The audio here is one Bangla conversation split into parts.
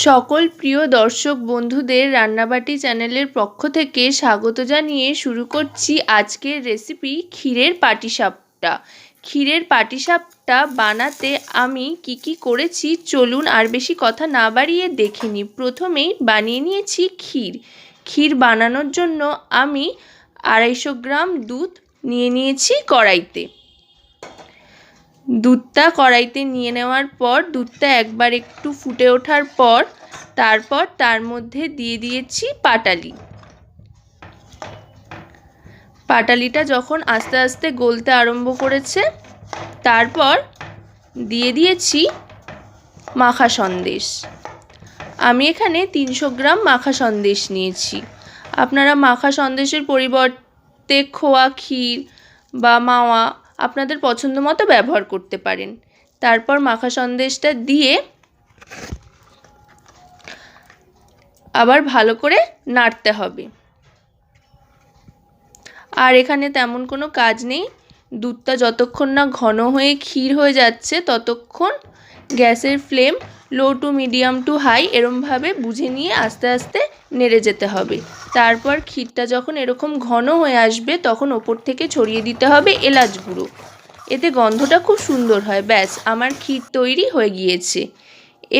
সকল প্রিয় দর্শক বন্ধুদের রান্নাবাটি চ্যানেলের পক্ষ থেকে স্বাগত জানিয়ে শুরু করছি আজকের রেসিপি ক্ষীরের পাটিসাপটা। ক্ষীরের পাটিসাপটা বানাতে আমি কি করেছি চলুন আর বেশি কথা না বাড়িয়ে দেখে নিই। প্রথমেই বানিয়ে নিয়েছি ক্ষীর। ক্ষীর বানানোর জন্য আমি 250 গ্রাম দুধ নিয়ে নিয়েছি কড়াইতে। দুধটা কড়াইতে নিয়ে নেওয়ার পর দুধটা একবার একটু ফুটে ওঠার পর তারপর তার মধ্যে দিয়ে দিয়েছি পাটালি। পাটালিটা যখন আস্তে আস্তে গলতে আরম্ভ করেছে তারপর দিয়ে দিয়েছি মাখা সন্দেশ। আমি এখানে 300 গ্রাম মাখা সন্দেশ নিয়েছি। আপনারা মাখা সন্দেশের পরিবর্তে খোয়া ক্ষীর বা মাওয়া আপনাদের পছন্দ মতো ব্যবহার করতে পারেন। তারপর মাখা সন্দেশটা দিয়ে আবার ভালো করে নাড়তে হবে। আর এখানে তেমন কোনো কাজ নেই, দুধটা যতক্ষণ না ঘন হয়ে ক্ষীর হয়ে যাচ্ছে ততক্ষণ গ্যাসের flame low to medium to high এরমভাবে বুঝে নিয়ে আস্তে আস্তে নেড়ে যেতে হবে। তারপর ক্ষীরটা যখন এরকম ঘন হয়ে আসবে তখন ওপর থেকে ছড়িয়ে দিতে হবে এলাচ গুঁড়ো। এতে গন্ধটা খুব সুন্দর হয়। ব্যাস, আমার ক্ষীর তৈরি হয়ে গিয়েছে।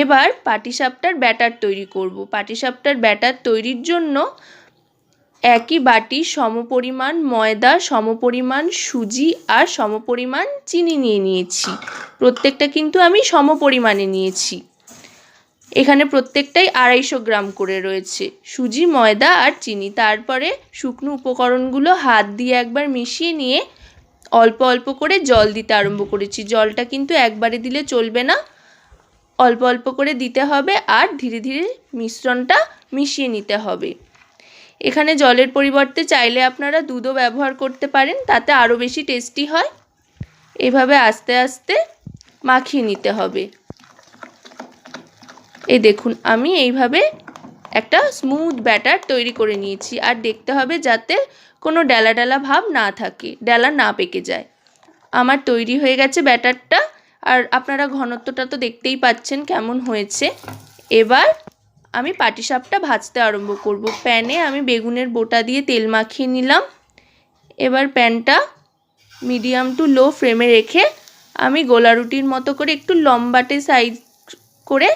এবার পাটিসাপটার ব্যাটার তৈরি করব। পাটিসাপটার ব্যাটার তৈরির জন্য একই বাটি সমপরিমাণ ময়দা, সমপরিমাণ সুজি আর সমপরিমাণ চিনি নিয়ে নিয়েছি। প্রত্যেকটা কিন্তু আমি সমপরিমাণে নিয়েছি। এখানে প্রত্যেকটাই 250 গ্রাম করে রয়েছে সুজি, ময়দা আর চিনি। তারপরে শুকনো উপকরণগুলো হাত দিয়ে একবার মিশিয়ে নিয়ে অল্প অল্প করে জল দিতে আরম্ভ করেছি। জলটা কিন্তু একবারে দিলে চলবে না, অল্প অল্প করে দিতে হবে আর ধীরে ধীরে মিশ্রণটা মিশিয়ে নিতে হবে। এখানে জলের পরিবর্তে চাইলে আপনারা দুধও ব্যবহার করতে পারেন, তাতে আরও বেশি টেস্টি হয়। এভাবে আস্তে আস্তে মাখিয়ে নিতে হবে। এই দেখুন, আমি এইভাবে একটা স্মুথ ব্যাটার তৈরি করে নিয়েছি। আর দেখতে হবে যাতে কোনো ডেলা ডেলা ভাব না থাকে, ডেলা না পেকে যায়। আমার তৈরি হয়ে গেছে ব্যাটারটা। আর আপনারা ঘনত্বটা তো দেখতেই পাচ্ছেন কেমন হয়েছে। এবার আমি পাটিসাপটা ভাজতে আরম্ভ করব। প্যানে আমি বেগুনের বোটা দিয়ে তেল মাখিয়ে নিলাম। এবার প্যানটা মিডিয়াম টু লো ফ্লেমে রেখে আমি গোলা রুটির মতো করে একটু লম্বাটে সাইজ করে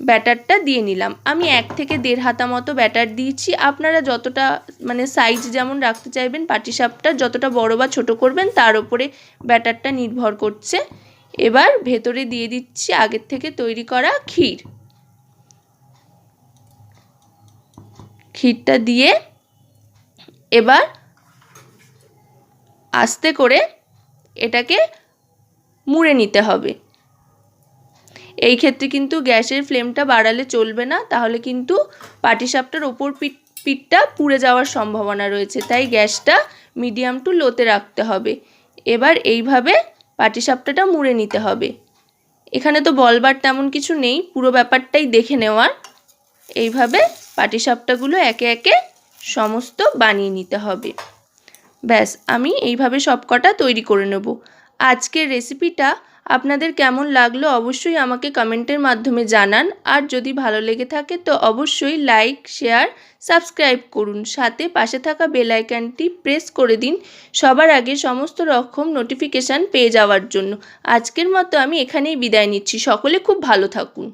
ব্যাটারটা দিয়ে নিলাম। আমি 1 থেকে 1.5 হাতা মতো ব্যাটার দিয়েছি। আপনারা যতটা সাইজ যেমন রাখতে চাইবেন পাটিসাপটার, যতটা বড় বা ছোট করবেন তার উপরে ব্যাটারটা নির্ভর করছে। এবার ভেতরে দিয়ে দিচ্ছি আগের থেকে তৈরি করা ক্ষীর। ক্ষীরটা দিয়ে এবার আস্তে করে এটাকে মুড়ে নিতে হবে। এই ক্ষেত্রে কিন্তু গ্যাসের ফ্লেমটা বাড়ালে চলবে না, তাহলে কিন্তু পাটিসাপটার ওপর পিঠটা পুড়ে যাওয়ার সম্ভাবনা রয়েছে। তাই গ্যাসটা মিডিয়াম টু লোতে রাখতে হবে। এবার এইভাবে পাটিসাপটাটা মুড়ে নিতে হবে। এখানে তো বলবার তেমন কিছু নেই, পুরো ব্যাপারটাই দেখে নেওয়ার। এইভাবে পাটিসাপটাগুলো একে একে সমস্ত বানিয়ে নিতে হবে। ব্যাস, আমি এইভাবে সবকটা তৈরি করে নেব। আজকের রেসিপিটা আপনাদের কেমন লাগলো অবশ্যই আমাকে কমেন্টের মাধ্যমে জানান। আর যদি ভালো লেগে থাকে তো অবশ্যই লাইক, শেয়ার, সাবস্ক্রাইব করুন। সাথে পাশে থাকা বেল আইকনটি প্রেস করে দিন সবার আগে সমস্ত রকম নোটিফিকেশান পেয়ে যাওয়ার জন্য। আজকের মতো আমি এখানেই বিদায় নিচ্ছি। সকলে খুব ভালো থাকুন।